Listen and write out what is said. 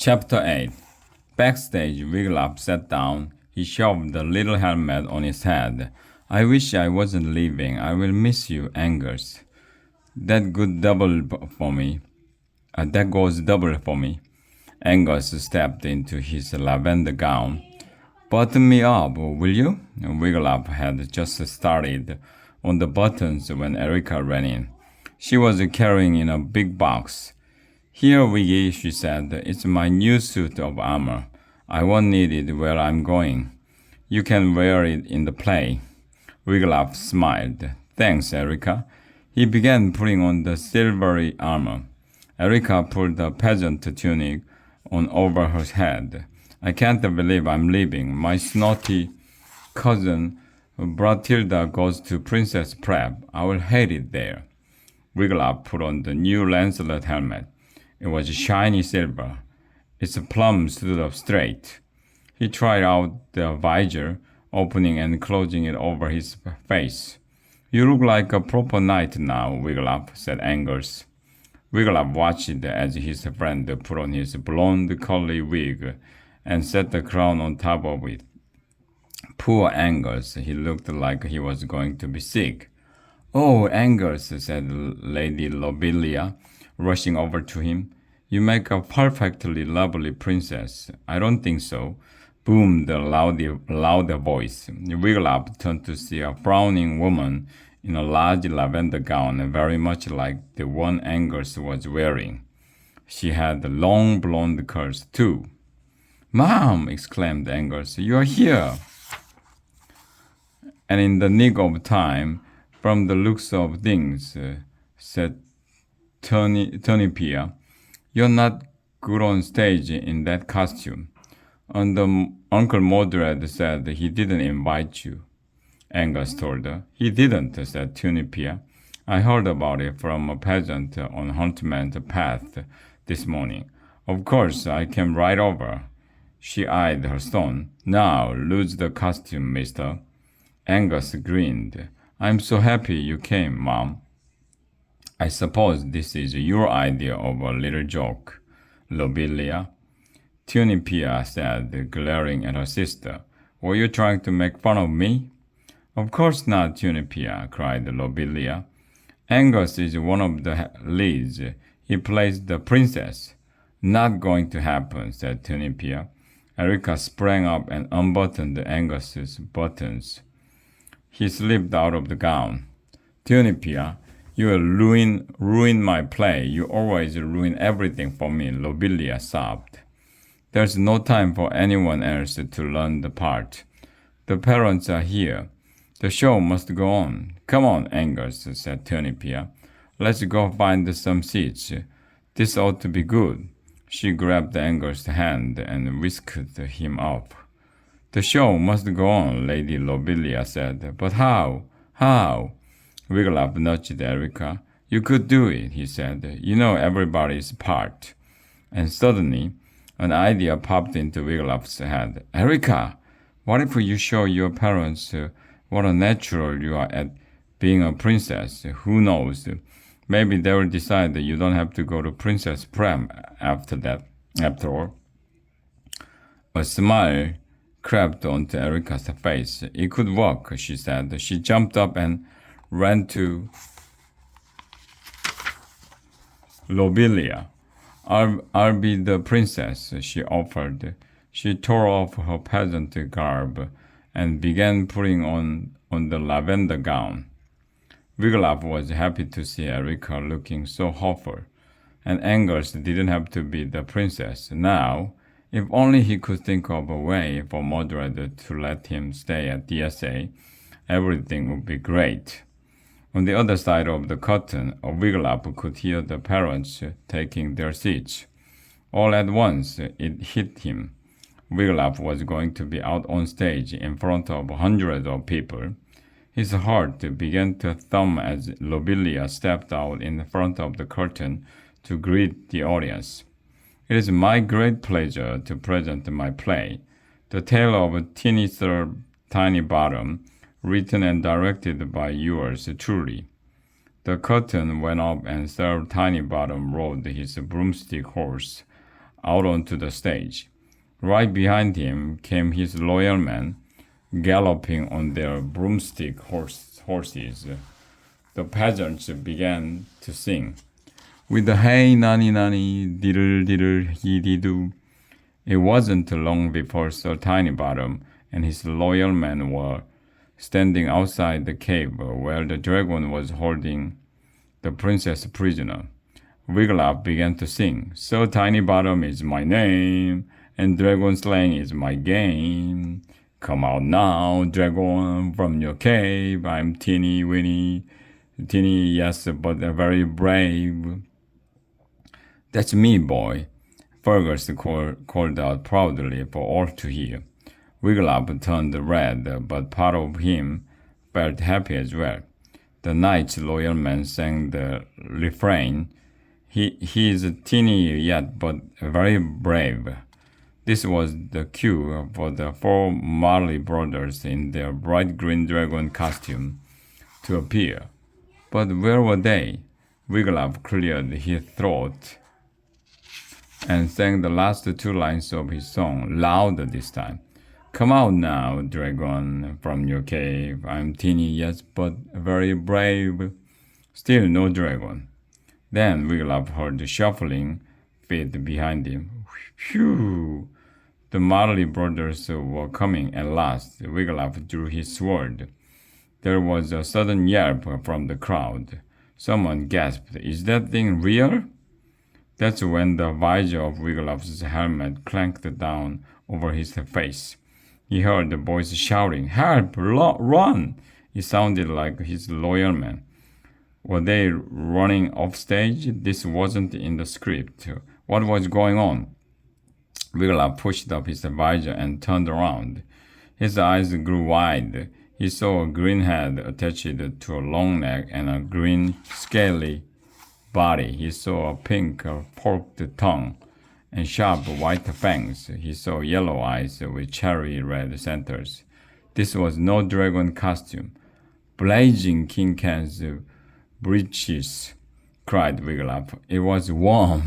Chapter 8. Backstage, Wiglaf sat down. He shoved the little helmet on his head. I wish I wasn't leaving. I will miss you, Angus. That good double for me. That goes double for me. Angus stepped into his lavender gown. Button me up, will you? Wiglaf had just started on the buttons when Erica ran in. She was carrying in a big box. Here, Wiggy, she said, it's my new suit of armor. I won't need it where I'm going. You can wear it in the play. Wiglaf smiled. Thanks, Erica. He began putting on the silvery armor. Erica pulled the peasant tunic on over her head. I can't believe I'm leaving. My snotty cousin Bratilda goes to Princess Prep. I will hate it there. Wiglaf put on the new Lancelot helmet. It was shiny silver. Its plumb stood up straight. He tried out the visor, opening and closing it over his face. You look like a proper knight now, Wiglaf, said Angus. Wiglaf watched as his friend put on his blonde curly wig and set the crown on top of it. Poor Angus, he looked like he was going to be sick. Oh, Angus, said Lady Lobelia, rushing over to him. You make a perfectly lovely princess. I don't think so, boomed the louder voice. Wiglaf turned to see a frowning woman in a large lavender gown, very much like the one Angus was wearing. She had long blonde curls, too. Mom, exclaimed Angus, you are here. And in the nick of time, from the looks of things, said Turnipia, you're not good on stage in that costume. And Uncle Mordred said he didn't invite you. Angus told her. He didn't, said Tunipia. I heard about it from a peasant on Huntman's Path this morning. Of course, I came right over. She eyed her son. Now, lose the costume, mister. Angus grinned. I'm so happy you came, Mom. I suppose this is your idea of a little joke, Lobelia. Tunipia said, glaring at her sister. Were you trying to make fun of me? Of course not, Tunipia, cried Lobelia. Angus is one of the leads. He plays the princess. Not going to happen, said Tunipia. Erica sprang up and unbuttoned Angus's buttons. He slipped out of the gown. Tunipia, you will ruin my play. You always ruin everything for me, Lobelia sobbed. There's no time for anyone else to learn the part. The parents are here. The show must go on. Come on, Angus, said Turnipia. Let's go find some seats. This ought to be good. She grabbed Angus' hand and whisked him up. The show must go on, Lady Lobelia said. But how? How? Wiglaf nudged Erica. You could do it, he said. You know everybody's part. And suddenly, an idea popped into Wiglaf's head. Erica, what if you show your parents what a natural you are at being a princess? Who knows? Maybe they will decide that you don't have to go to Princess Prem after all. A smile crept onto Erica's face. It could work, she said. She jumped up and ran to Lobelia. I'll be the princess, she offered. She tore off her peasant garb and began putting on the lavender gown. Wiglaf was happy to see Erica looking so hopeful, and Angus didn't have to be the princess. Now, if only he could think of a way for Mordred to let him stay at DSA, everything would be great. On the other side of the curtain, Wiglaf could hear the parents taking their seats. All at once, it hit him. Wiglaf was going to be out on stage in front of hundreds of people. His heart began to thump as Lobelia stepped out in front of the curtain to greet the audience. It is my great pleasure to present my play, The Tale of Teeny Sir Tiny Bottom, written and directed by yours truly. The curtain went up and Sir Tiny Bottom rode his broomstick horse out onto the stage. Right behind him came his loyal men, galloping on their broomstick horses. The peasants began to sing. With the hey nani nani, diddle diddle he didoo. It wasn't long before Sir Tiny Bottom and his loyal men were standing outside the cave where the dragon was holding the princess prisoner. Wiglaf began to sing, "So Tiny Bottom is my name, and dragon slaying is my game. Come out now, dragon, from your cave. I'm teeny weeny, teeny, yes, but very brave." "That's me, boy," Fergus called out proudly for all to hear. Wiglaf turned red, but part of him felt happy as well. The knight's loyal men sang the refrain, He is teeny yet, but very brave." This was the cue for the four Marley brothers in their bright green dragon costume to appear. But where were they? Wiglaf cleared his throat and sang the last two lines of his song, louder this time. "Come out now, dragon, from your cave. I'm teeny, yes, but very brave." Still no dragon. Then Wiglaf heard the shuffling feet behind him. Phew! The Marley brothers were coming at last. Wiglaf drew his sword. There was a sudden yelp from the crowd. Someone gasped, "Is that thing real?" That's when the visor of Wiglaf's helmet clanked down over his face. He heard the boys shouting, "Help! Run!" It sounded like his loyal men. Were they running off stage? This wasn't in the script. What was going on? Wiglaf pushed up his visor and turned around. His eyes grew wide. He saw a green head attached to a long neck and a green, scaly body. He saw a pink, forked tongue and sharp white fangs. He saw yellow eyes with cherry red centers. This was no dragon costume. "Blazing King Ken's breeches," cried Wiglaf. "It was warm."